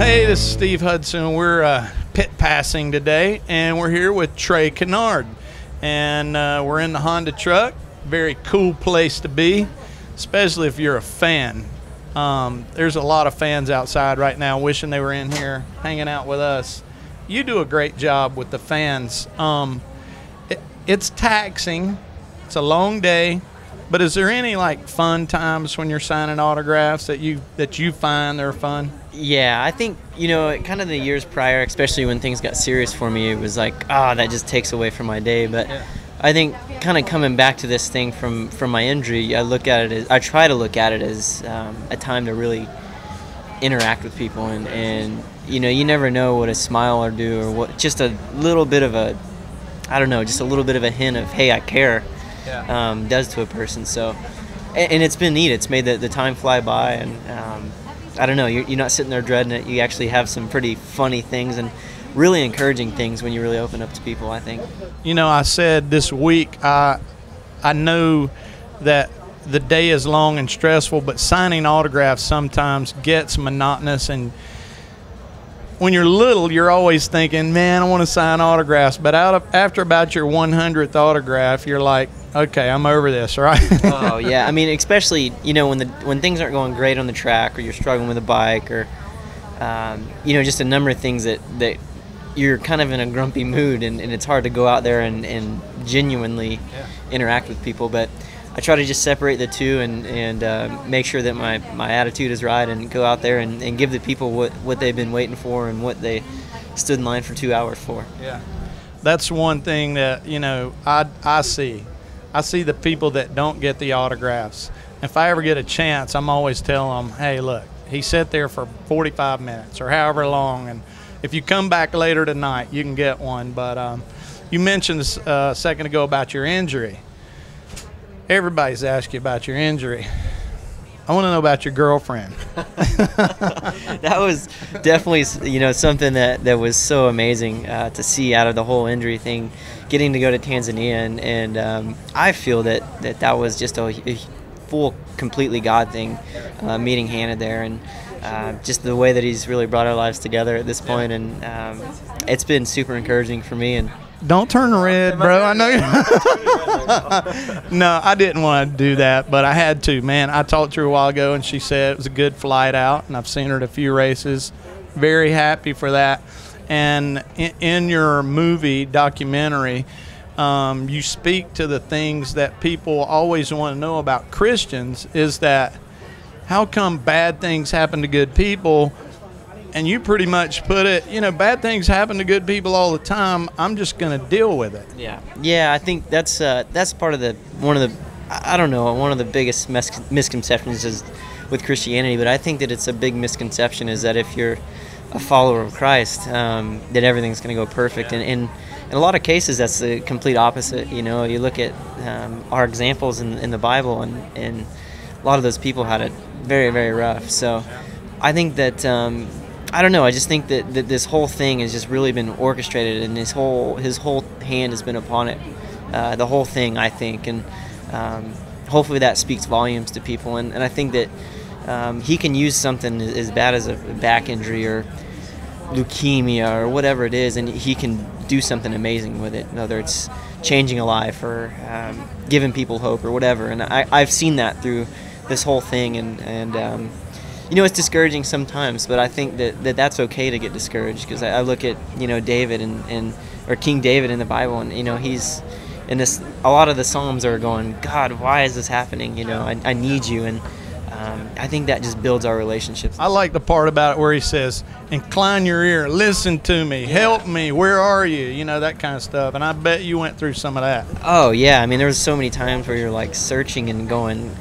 Hey, this is Steve Hudson. We're pit passing today, and we're here with Trey Canard. And we're in the Honda truck. Very cool place to be, especially if you're a fan. There's a lot of fans outside right now wishing they were in here hanging out with us. You do a great job with the fans. It's taxing. It's a long day. But is there any like fun times when you're signing autographs that you find they're fun? Yeah, I think, kind of the years prior, especially when things got serious for me, it was like, that just takes away from my day. But yeah. I think kind of coming back to this thing from my injury, I try to look at it as a time to really interact with people, and you never know what a smile or do, or what just a little bit of a, just a little bit of a hint of, hey, I care. Yeah. Does to a person. So, and it's been neat. It's made the time fly by, and I don't know, you're not sitting there dreading it. You actually have some pretty funny things and really encouraging things when you really open up to people, I think. I said this week, I know that the day is long and stressful, but signing autographs sometimes gets monotonous, and when you're little, you're always thinking, man, I want to sign autographs. But after about your 100th autograph, you're like, okay, I'm over this, right? Oh, yeah. I mean, especially, when things aren't going great on the track, or you're struggling with a bike, or, just a number of things that you're kind of in a grumpy mood, and it's hard to go out there and genuinely interact with people. But I try to just separate the two and make sure that my attitude is right, and go out there and give the people what they've been waiting for and what they stood in line for 2 hours for. Yeah, that's one thing that I see. I see the people that don't get the autographs. If I ever get a chance, I'm always telling them, hey, look, he sat there for 45 minutes or however long, and if you come back later tonight, you can get one. But you mentioned a second ago about your injury. Everybody's asked you about your injury. I want to know about your girlfriend. That was definitely, something that was so amazing to see out of the whole injury thing, getting to go to Tanzania. And I feel that was just a full, completely God thing, meeting Hannah there, and just the way that he's really brought our lives together at this point. And it's been super encouraging for me. And don't turn red, bro. I know you. No, I didn't want to do that, but I had to, man. I talked to her a while ago, and she said it was a good flight out, and I've seen her at a few races. Very happy for that. And in your movie documentary, you speak to the things that people always want to know about Christians, is that how come bad things happen to good people? And you pretty much put it, bad things happen to good people all the time. I'm just going to deal with it. Yeah. I think that's part of one of the biggest misconceptions is with Christianity. But I think that it's a big misconception is that if you're a follower of Christ, that everything's going to go perfect. Yeah. And in a lot of cases, that's the complete opposite. You look at our examples in the Bible, and a lot of those people had it very, very rough. So I think that. I don't know. I just think that this whole thing has just really been orchestrated, and his whole hand has been upon it, the whole thing, I think, and hopefully that speaks volumes to people. And I think that he can use something as bad as a back injury or leukemia or whatever it is, and he can do something amazing with it, whether it's changing a life or giving people hope or whatever. And I've seen that through this whole thing, and it's discouraging sometimes, but I think that's okay to get discouraged, because I look at David or King David in the Bible, and he's in this. A lot of the Psalms are going, God, why is this happening? I need you, and I think that just builds our relationships. I like the part about it where he says, "Incline your ear, listen to me, help me. Where are you?" That kind of stuff. And I bet you went through some of that. Oh yeah, I mean there was so many times where you're like searching and going,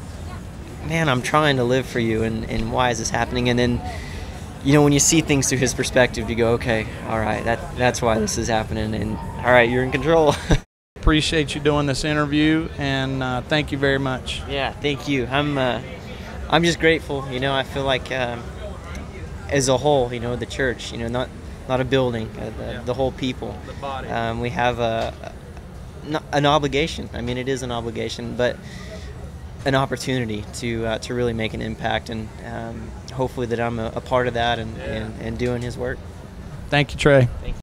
man, I'm trying to live for you, and why is this happening? And then, when you see things through his perspective, you go, okay, all right, that's why this is happening, and all right, you're in control. Appreciate you doing this interview, and thank you very much. Yeah, thank you. I'm just grateful. I feel like as a whole, the church, not a building, the whole people. The body. We have an obligation. I mean, it is an obligation, but an opportunity to really make an impact, and hopefully that I'm a part of that and doing his work. Thank you, Trey. Thank you.